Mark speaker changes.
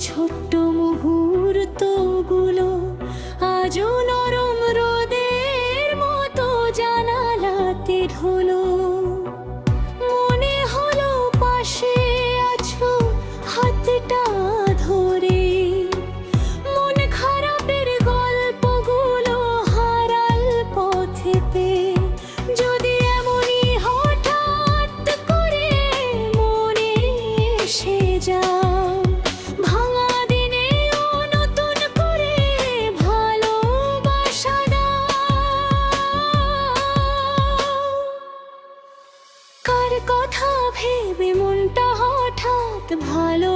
Speaker 1: ছোট্ট মুহূর্তগুলো আজও নরম রোদের মতো জানালাতে ঢোলো। মনে হলো পাশে আছো হাতটা ধরে, মন খারাপের গল্পগুলো হারাল পথেতে। যদি এমনই হঠাৎ করে মনে এসে যাও, ভাঙা দিনেও নতুন করে ভালোবাসা দাও। কার কথা ভেবে মনটা হঠাৎ ভালো